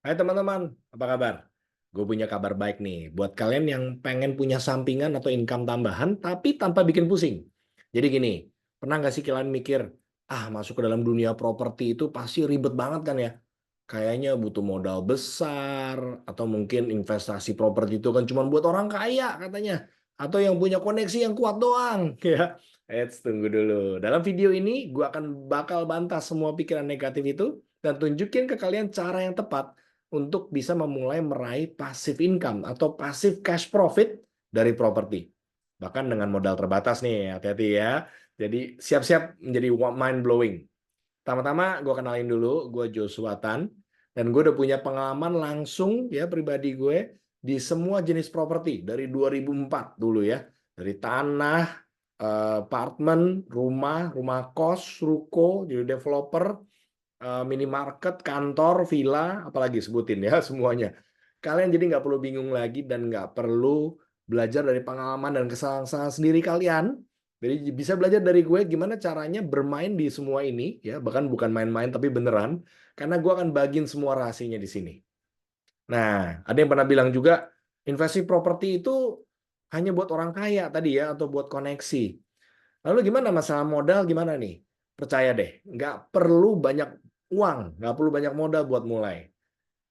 Hai teman-teman, apa kabar? Gue punya kabar baik nih buat kalian yang pengen punya sampingan atau income tambahan tapi tanpa bikin pusing. Jadi gini, pernah nggak sih kalian mikir, masuk ke dalam dunia properti itu pasti ribet banget kan ya? Kayaknya butuh modal besar atau mungkin investasi properti itu kan cuma buat orang kaya katanya. Atau yang punya koneksi yang kuat doang. Ya, tunggu dulu. Dalam video ini gue akan bakal bantah semua pikiran negatif itu dan tunjukin ke kalian cara yang tepat untuk bisa memulai meraih passive income atau passive cash profit dari properti. Bahkan dengan modal terbatas nih, hati-hati ya. Jadi siap-siap menjadi mind blowing. Pertama-tama gue kenalin dulu, gue Joshua Tan, dan gue udah punya pengalaman langsung ya pribadi gue di semua jenis properti dari 2004 dulu ya. Dari tanah, apartemen, rumah kos, ruko, jadi developer, minimarket, kantor, villa, apalagi sebutin ya semuanya. Kalian jadi nggak perlu bingung lagi dan nggak perlu belajar dari pengalaman dan kesalahan-kesalahan sendiri kalian. Jadi bisa belajar dari gue gimana caranya bermain di semua ini ya, bahkan bukan main-main tapi beneran, karena gue akan bagiin semua rahasianya di sini. Nah, ada yang pernah bilang juga investasi properti itu hanya buat orang kaya tadi ya atau buat koneksi. Lalu gimana masalah modal gimana nih? Percaya deh, nggak perlu banyak uang, nggak perlu banyak modal buat mulai.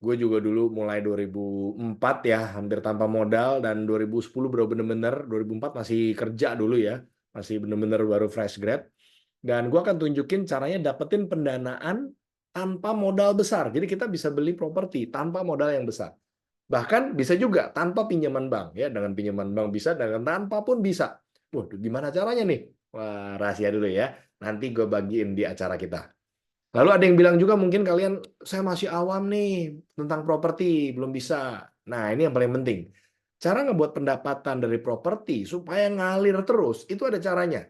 Gue juga dulu mulai 2004 ya, hampir tanpa modal, dan 2010 baru bener-bener, 2004 masih kerja dulu ya, masih bener-bener baru fresh grad. Dan gue akan tunjukin caranya dapetin pendanaan tanpa modal besar. Jadi kita bisa beli properti tanpa modal yang besar. Bahkan bisa juga tanpa pinjaman bank ya, dengan pinjaman bank bisa, dengan tanpa pun bisa. Waduh, gimana caranya nih? Wah, rahasia dulu ya. Nanti gue bagiin di acara kita. Lalu ada yang bilang juga mungkin kalian, saya masih awam nih tentang properti, belum bisa. Nah, ini yang paling penting. Cara ngebuat pendapatan dari properti supaya ngalir terus, itu ada caranya.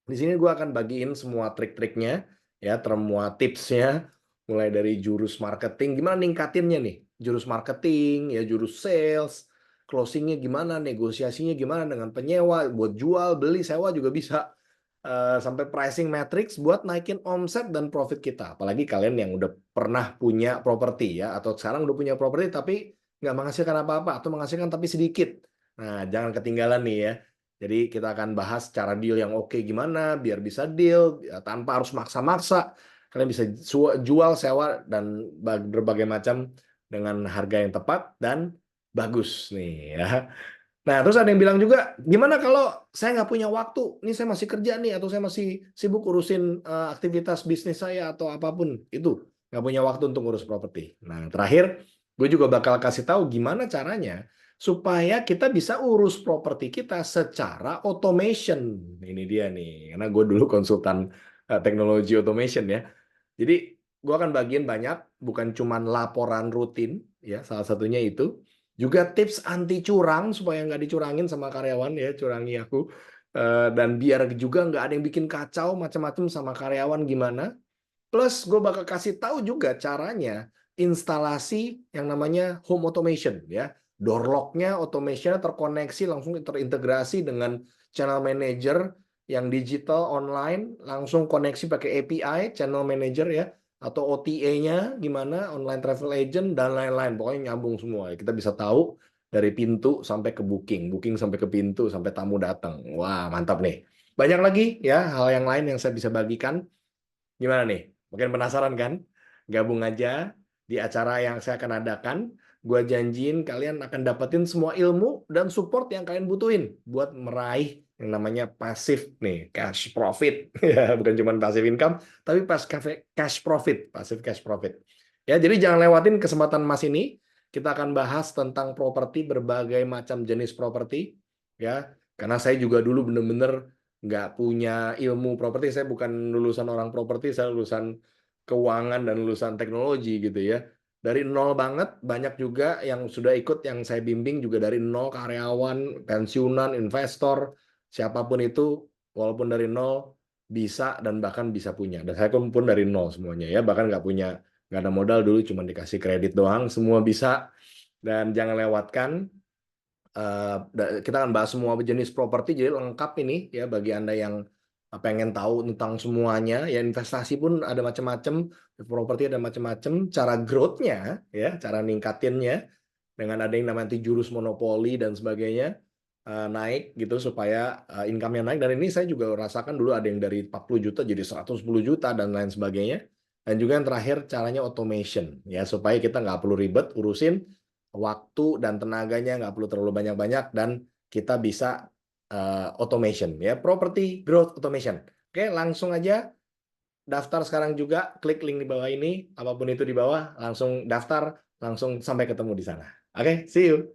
Di sini gue akan bagiin semua trik-triknya, ya, semua tipsnya, mulai dari jurus marketing, gimana ningkatinnya nih, jurus marketing, ya, jurus sales, closingnya gimana, negosiasinya gimana dengan penyewa, buat jual, beli, sewa juga bisa, sampai pricing matrix buat naikin omset dan profit kita. Apalagi kalian yang udah pernah punya properti ya, atau sekarang udah punya properti tapi nggak menghasilkan apa-apa atau menghasilkan tapi sedikit. Nah, jangan ketinggalan nih ya. Jadi kita akan bahas cara deal yang oke gimana biar bisa deal ya, tanpa harus maksa-maksa. Kalian bisa jual, sewa, dan berbagai macam dengan harga yang tepat dan bagus nih ya. Nah, terus ada yang bilang juga, gimana kalau saya nggak punya waktu? Ini saya masih kerja nih, atau saya masih sibuk urusin aktivitas bisnis saya atau apapun itu, nggak punya waktu untuk ngurus properti. Nah, terakhir, gue juga bakal kasih tahu gimana caranya supaya kita bisa urus properti kita secara automation. Ini dia nih, karena gue dulu konsultan teknologi automation ya. Jadi gue akan bagiin banyak, bukan cuman laporan rutin, ya salah satunya itu, juga tips anti curang supaya nggak dicurangin sama karyawan ya, curangi aku. Dan biar juga nggak ada yang bikin kacau macam-macam sama karyawan gimana. Plus gue bakal kasih tahu juga caranya instalasi yang namanya home automation ya. Door lock-nya automation terkoneksi langsung terintegrasi dengan channel manager yang digital online, langsung koneksi pakai API channel manager ya, atau OTA-nya gimana, online travel agent dan lain-lain. Pokoknya nyambung semua. Kita bisa tahu dari pintu sampai ke booking, booking sampai ke pintu sampai tamu datang. Wah, mantap nih. Banyak lagi ya hal yang lain yang saya bisa bagikan. Gimana nih? Mungkin penasaran kan? Gabung aja di acara yang saya akan adakan. Gua janjiin kalian akan dapetin semua ilmu dan support yang kalian butuhin buat meraih yang namanya pasif nih, cash profit. Ya, bukan cuma passive income, tapi pas cash profit, passive cash profit. Ya, jadi jangan lewatin kesempatan emas ini. Kita akan bahas tentang properti, berbagai macam jenis properti, ya. Karena saya juga dulu bener-bener nggak punya ilmu properti, saya bukan lulusan orang properti, saya lulusan keuangan dan lulusan teknologi gitu ya. Dari nol banget, banyak juga yang sudah ikut yang saya bimbing juga dari nol, karyawan, pensiunan, investor, siapapun itu, walaupun dari nol bisa dan bahkan bisa punya. Dan saya pun dari nol semuanya ya, bahkan nggak ada modal dulu, cuma dikasih kredit doang, semua bisa. Dan jangan lewatkan. Kita akan bahas semua jenis properti, jadi lengkap ini ya bagi Anda yang pengen tahu tentang semuanya, ya investasi pun ada macam-macam, properti ada macam-macam, cara growth-nya, ya, cara ningkatinnya, dengan ada yang namanya jurus monopoli dan sebagainya, naik gitu supaya income-nya naik. Dan ini saya juga rasakan dulu ada yang dari 40 juta jadi 110 juta dan lain sebagainya. Dan juga yang terakhir caranya automation, ya, supaya kita nggak perlu ribet urusin waktu dan tenaganya, nggak perlu terlalu banyak-banyak, dan kita bisa automation, ya, property growth automation. Oke, langsung aja daftar sekarang juga, klik link di bawah ini, apapun itu di bawah, langsung daftar, langsung sampai ketemu di sana. Oke, see you.